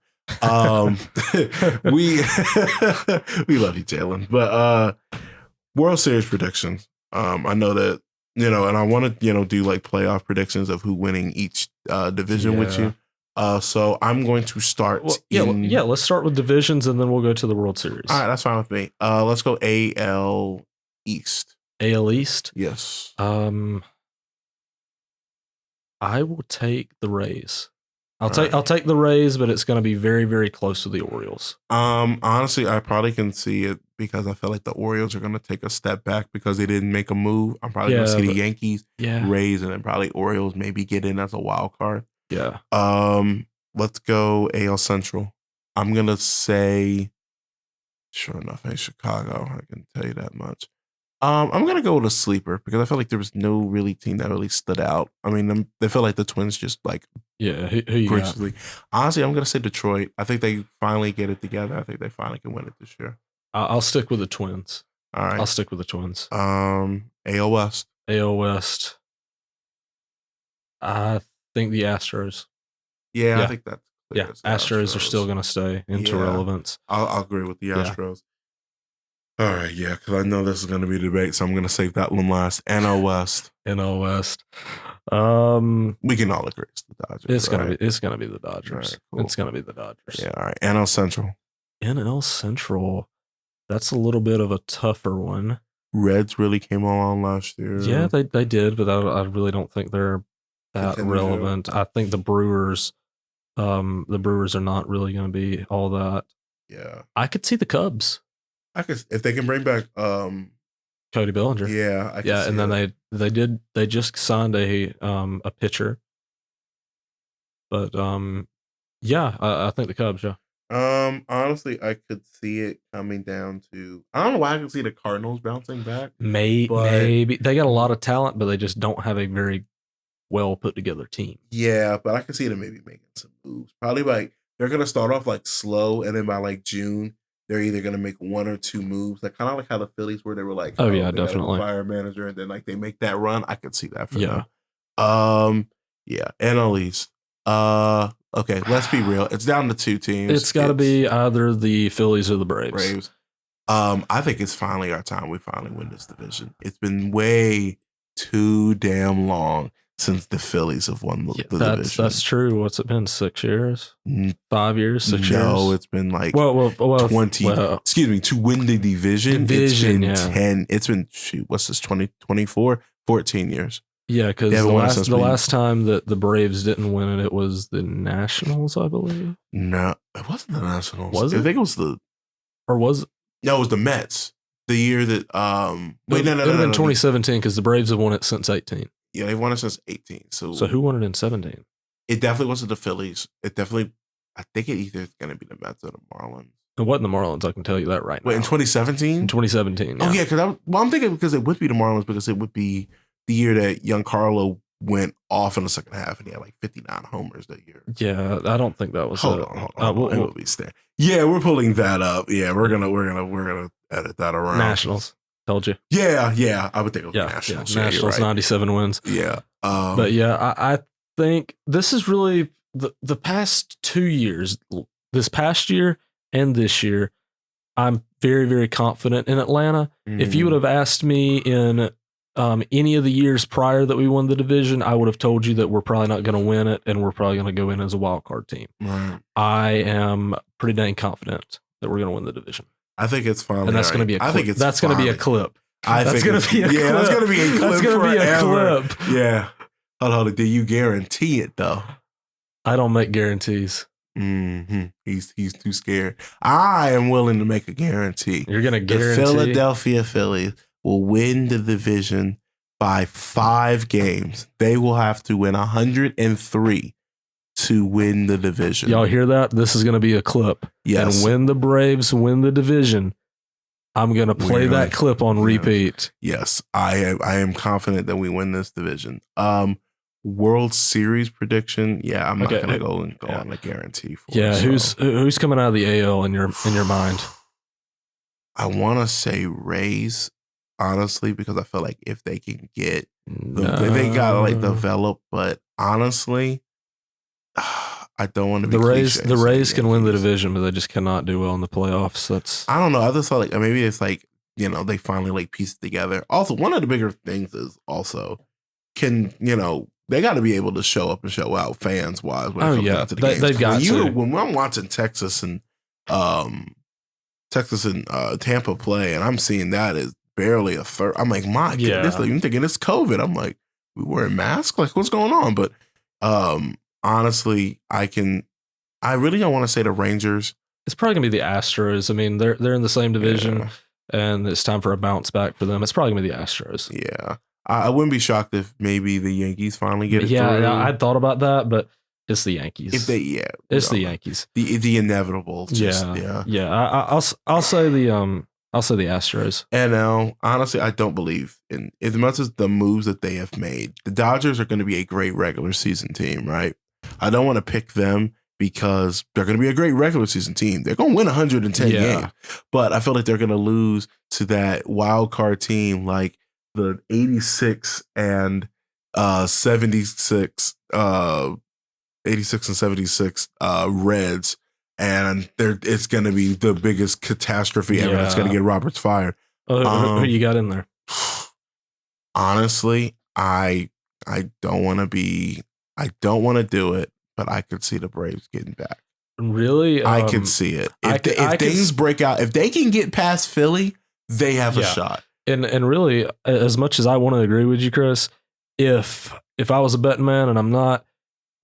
We love you, Jalen. But World Series predictions. I know that, and I want to, do like playoff predictions of who winning each division with you. So I'm going to start. Let's start with divisions and then we'll go to the World Series. All right, that's fine with me. Let's go AL East. AL East? Yes. I will take the Rays. I'll take the Rays, but it's going to be very, very close to the Orioles. Honestly, I probably can see it because I feel like the Orioles are going to take a step back because they didn't make a move. I'm probably going to see the Yankees, Rays, and then probably Orioles maybe get in as a wild card. Yeah. Let's go AL Central. I'm going to say, sure enough, hey, Chicago. I can tell you that much. I'm gonna go with a sleeper because I feel like there was no really team that really stood out. I mean, they feel like the Twins just like who you got? Honestly, I'm gonna say Detroit. I think they finally get it together. I think they finally can win it this year. I'll stick with the Twins. All right, I'll stick with the Twins. AL West. AL West. I think the Astros. Yeah. I think that's clear. Astros are still gonna stay into relevance. I'll agree with the Astros. All right, because I know this is going to be a debate, so I'm going to save that one last. NL West. NL West. We can all agree it's the Dodgers. It's gonna be the Dodgers. Right, cool. It's gonna be the Dodgers. Yeah, all right. NL Central. NL Central. That's a little bit of a tougher one. Reds really came along last year. Yeah, they did, but I really don't think they're that relevant. I think the Brewers are not really going to be all that. Yeah, I could see the Cubs. If they can bring back Cody Bellinger. Yeah, I can see and then they just signed a pitcher. But I think the Cubs, yeah. Honestly, I could see it coming down to, I don't know why I could see the Cardinals bouncing back. Maybe they got a lot of talent, but they just don't have a very well put together team. Yeah, but I can see them maybe making some moves. Probably like they're gonna start off like slow, and then by like June, they're either gonna make one or two moves. Like kind of like how the Phillies were. They were like, oh yeah, definitely fire manager, and then like they make that run. I could see that for them. NL East. Okay, let's be real. It's down to two teams. It's got to be either the Phillies or the Braves. I think it's finally our time. We finally win this division. It's been way too damn long since the Phillies have won the division. That's true. What's it been? 6 years? 5 years? 6 years? No, it's been like 20. To win the division. It's been 10. It's been what's this? 2024? 14 years. Yeah, because the last time that the Braves didn't win it, it was the Nationals, I believe. No, it wasn't the Nationals. Was it? I think it was the. Or was it? No, it was the Mets. The year that It would have been 2017 because the Braves have won it since 18. Yeah, they've won it since 18. So who won it in 17? It definitely wasn't the Phillies. I think it either is going to be the Mets or the Marlins. It wasn't the Marlins. I can tell you that right now. Wait, in 2017? In 2017. Yeah. Oh yeah, because I'm thinking because it would be the Marlins because it would be the year that Giancarlo went off in the second half and he had like 59 homers that year. Yeah, I don't think that was. Hold on. It will be staying. Yeah, we're pulling that up. Yeah, we're gonna edit that around. Nationals. Told you. Yeah. I would think it was Nationals. Yeah, Nationals, right. 97 wins. Yeah. But yeah, I think this is really the past 2 years, this past year and this year, I'm very, very confident in Atlanta. If you would have asked me in any of the years prior that we won the division, I would have told you that we're probably not going to win it and we're probably going to go in as a wild card team. Right. I am pretty dang confident that we're going to win the division. I think it's finally. And that's going to be a clip. I think that's going to be a clip. That's going to be a clip. Yeah, that's going to be a clip. That's going to be a clip. Yeah. Hold on. Do you guarantee it though? I don't make guarantees. Mm-hmm. He's too scared. I am willing to make a guarantee. You're going to guarantee the Philadelphia Phillies will win the division by 5 games. They will have to win 103 to win the division. Y'all hear that? This is going to be a clip. Yes. And when the Braves win the division, I'm going to play that clip on repeat. Yes. I am confident that we win this division. World Series prediction. Yeah, I'm not going to go on a guarantee for it. Who's coming out of the AL in your mind? I want to say Rays, honestly, because I feel like if they can get they got to like develop, but honestly, I don't want to be the Rays can win the division, but they just cannot do well in the playoffs. I don't know. I just felt like maybe it's like, they finally like piece it together. Also, one of the bigger things is also they got to be able to show up and show out fans wise when it comes down to the games. They've got to. When I'm watching Texas and Tampa play, and I'm seeing that as barely a third. I'm like, my goodness, I'm thinking it's COVID. I'm like, we wearing masks? Like, what's going on? But honestly, I really don't want to say the Rangers. It's probably gonna be the Astros. I mean, they're in the same division, and it's time for a bounce back for them. It's probably gonna be the Astros. Yeah, I wouldn't be shocked if maybe the Yankees finally get it. Yeah, I thought about that, but it's the Yankees. If they, it's the Yankees. The inevitable. I'll say the Astros. And honestly, I don't believe in as much as the moves that they have made. The Dodgers are going to be a great regular season team, right? I don't want to pick them because they're going to be a great regular season team. They're going to win 110 games, but I feel like they're going to lose to that wild card team like the 86 and 76, 86 and 76 Reds, and it's going to be the biggest catastrophe ever. That's going to get Roberts fired. Who you got in there? Honestly, I don't want to do it, but I could see the Braves getting back. Really? I can see it. If things break out, if they can get past Philly, they have a shot. And really, as much as I want to agree with you, Chris, if I was a betting man and I'm not,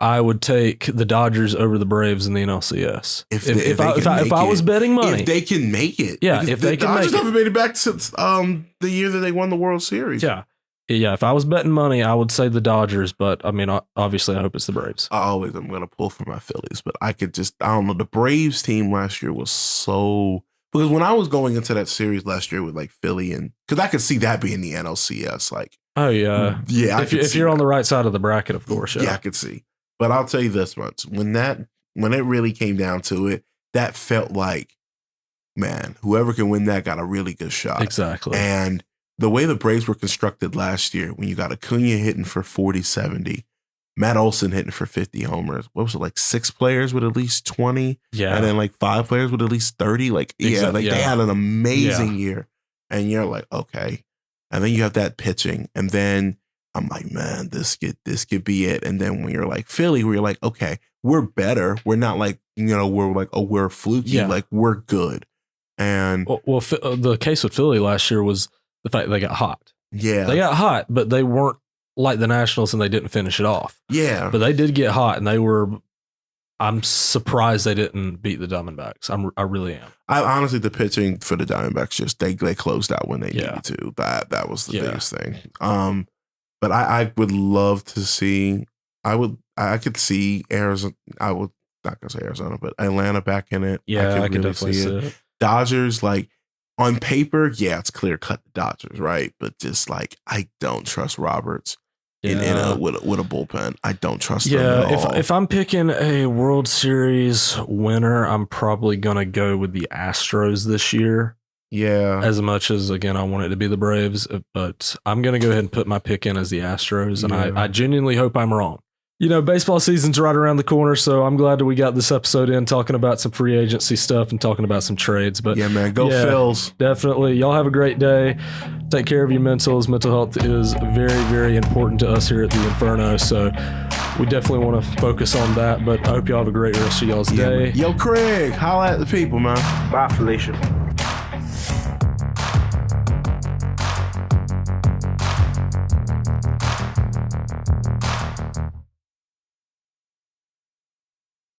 I would take the Dodgers over the Braves in the NLCS. If I was betting money, if they can make it, if they can make it. The Dodgers haven't made it back since the year that they won the World Series. Yeah. If I was betting money, I would say the Dodgers, but I mean, obviously, I hope it's the Braves. I'm going to pull for my Phillies, but I don't know. The Braves team last year was so, because when I was going into that series last year with like Philly because I could see that being the NLCS, like, oh yeah, if you're on the right side of the bracket, of course, I could see. But I'll tell you this much: when it really came down to it, that felt like, man, whoever can win that got a really good shot. Exactly. And the way the Braves were constructed last year, when you got Acuna hitting for 40-70, Matt Olson hitting for 50 homers, what was it, like 6 players with at least 20? Yeah. And then like 5 players with at least 30? Like, they had an amazing year. And you're like, okay. And then you have that pitching. And then I'm like, man, this could be it. And then when you're like Philly, where you're like, okay, we're better. We're not like, we're like, oh, we're fluky. Yeah. Like, we're good. And well, the case with Philly last year was the fact they got hot. Yeah. They got hot, but they weren't like the Nationals and they didn't finish it off. Yeah. But they did get hot and I'm surprised they didn't beat the Diamondbacks. I really am. I honestly, the pitching for the Diamondbacks they closed out when they needed to. That was the biggest thing. But I would love to see, I could see Arizona. I would not gonna say Arizona, but Atlanta back in it. Yeah, I could definitely see it. Dodgers, like, on paper, it's clear cut the Dodgers, right? But just like, I don't trust Roberts with a bullpen. I don't trust them at all. If I'm picking a World Series winner, I'm probably gonna go with the Astros this year. Yeah. As much as, again, I want it to be the Braves, but I'm gonna go ahead and put my pick in as the Astros, and I genuinely hope I'm wrong. Baseball season's right around the corner, so I'm glad that we got this episode in talking about some free agency stuff and talking about some trades. But yeah, man, go Phils. Definitely. Y'all have a great day. Take care of your mentals. Mental health is very, very important to us here at the Inferno, so we definitely want to focus on that. But I hope y'all have a great rest of y'all's day. Yo, Craig, holla at the people, man. Bye, Felicia.